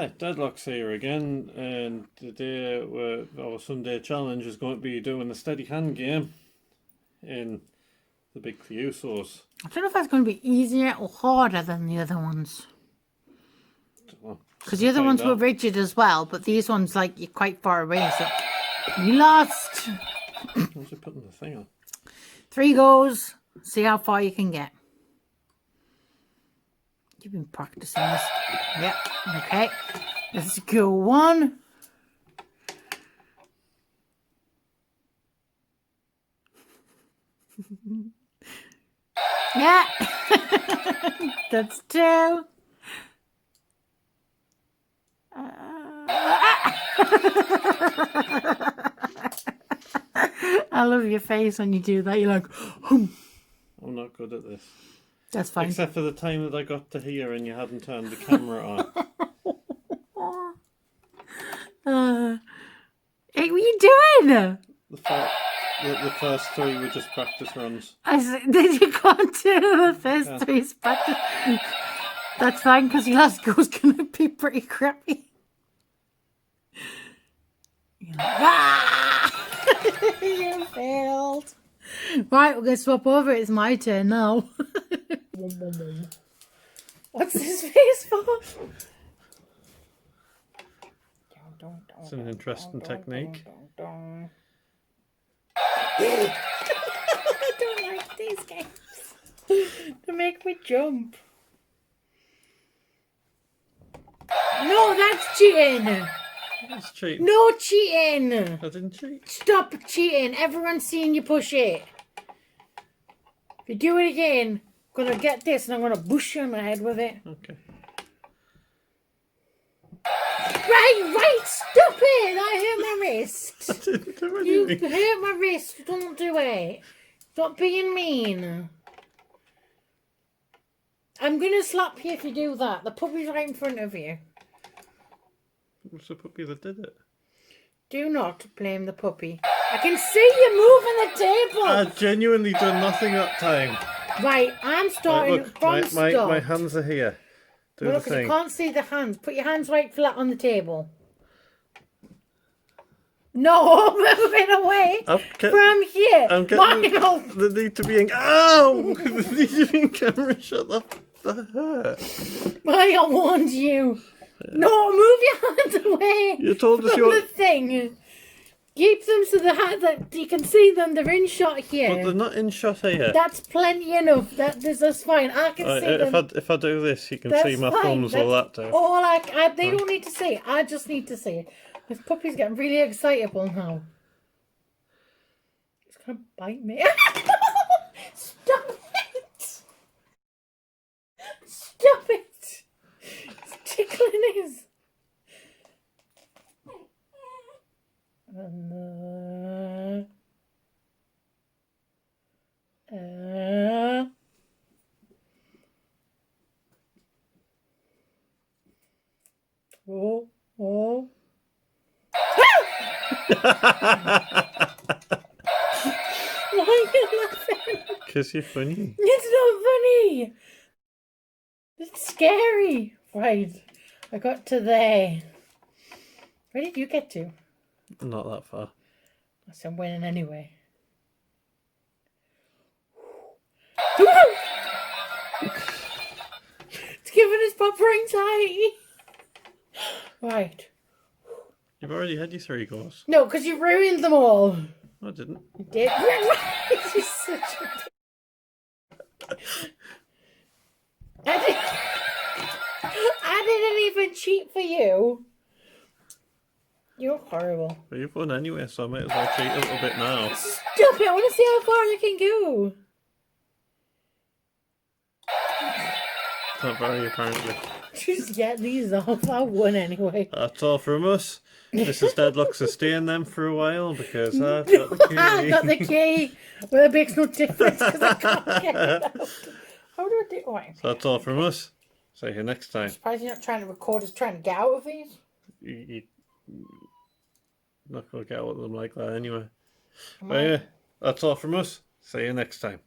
Right, Deadlock's here again, and today our Sunday challenge is going to be doing the steady hand game in the big Clejusos. I don't know if that's going to be easier or harder than the other ones. Because the other ones were rigid as well, but these ones, like, you're quite far away, so you lost. What's it putting the thing on? 3 goes. See how far you can get. You've been practicing this. Yep. Okay. Let's go 1. Yeah. That's 2. I love your face when you do that. You're like, hum. I'm not good at this. That's fine. Except for the time that I got to here and you hadn't turned the camera on. Hey, what are you doing? The first 3 were just practice runs. Did you go to the first 3 practice? That's fine, because your last go's going to be pretty crappy. You're like, ah! You failed. Right, we're going to swap over. It's my turn now. What's this face for? It's an interesting technique. I don't like these games. They make me jump. No, that's cheating. That's cheating. No cheating. I didn't cheat. Stop cheating. Everyone's seeing you push it. If you do it again, I'm going to get this and I'm going to bush you in the head with it. Okay. Right, stop it. That hurt my wrist. I didn't do anything. You hurt my wrist. Don't do it. Stop being mean. I'm going to slap you if you do that. The puppy's right in front of you. What's the puppy that did it? Do not blame the puppy. I can see you moving the table. I genuinely done nothing that time. Right, I'm starting from start. My hands are here. Do Look, the thing. you can't see the hands. Put your hands right flat on the table. No, moving away from here. I'm getting the need to be in. Ow! The need to be in camera. Shut up. That hurt. I warned you. No, move your hands away. You told us from the thing. Keep them so that you can see them. They're in shot here. But they're not in shot here. That's plenty enough. That's fine. I can see them. If I do this, you can see my fine. thumbs or that too. All they don't need to see. I just need to see it. This puppy's getting really excitable now. It's gonna bite me. Stop it! Stop it! It's tickling his. Oh. Why are you laughing? Because you're funny. It's not funny. It's scary. Right. I got to there. Where did you get to? Not that far. So I'm winning anyway. It's giving us proper anxiety. Right. You've already had your 3 goals. No, because you ruined them all. I didn't. You did. You're such a... I didn't even cheat for you. You're horrible. But you've won anyway, so I might as well cheat a little bit now. Stop it! I want to see how far you can go. It's not very, apparently. Just get these off. I won anyway. That's all from us. Mrs. Deadlock's are staying them for a while because I've got the key. I've got the key. Well, it makes no difference because I can't get it out. How do I do it? Right. So that's all from us. See you next time. I'm surprised you're not trying to record us trying to get out of these. You're not going to get out of them like that anyway. But yeah, that's all from us. See you next time.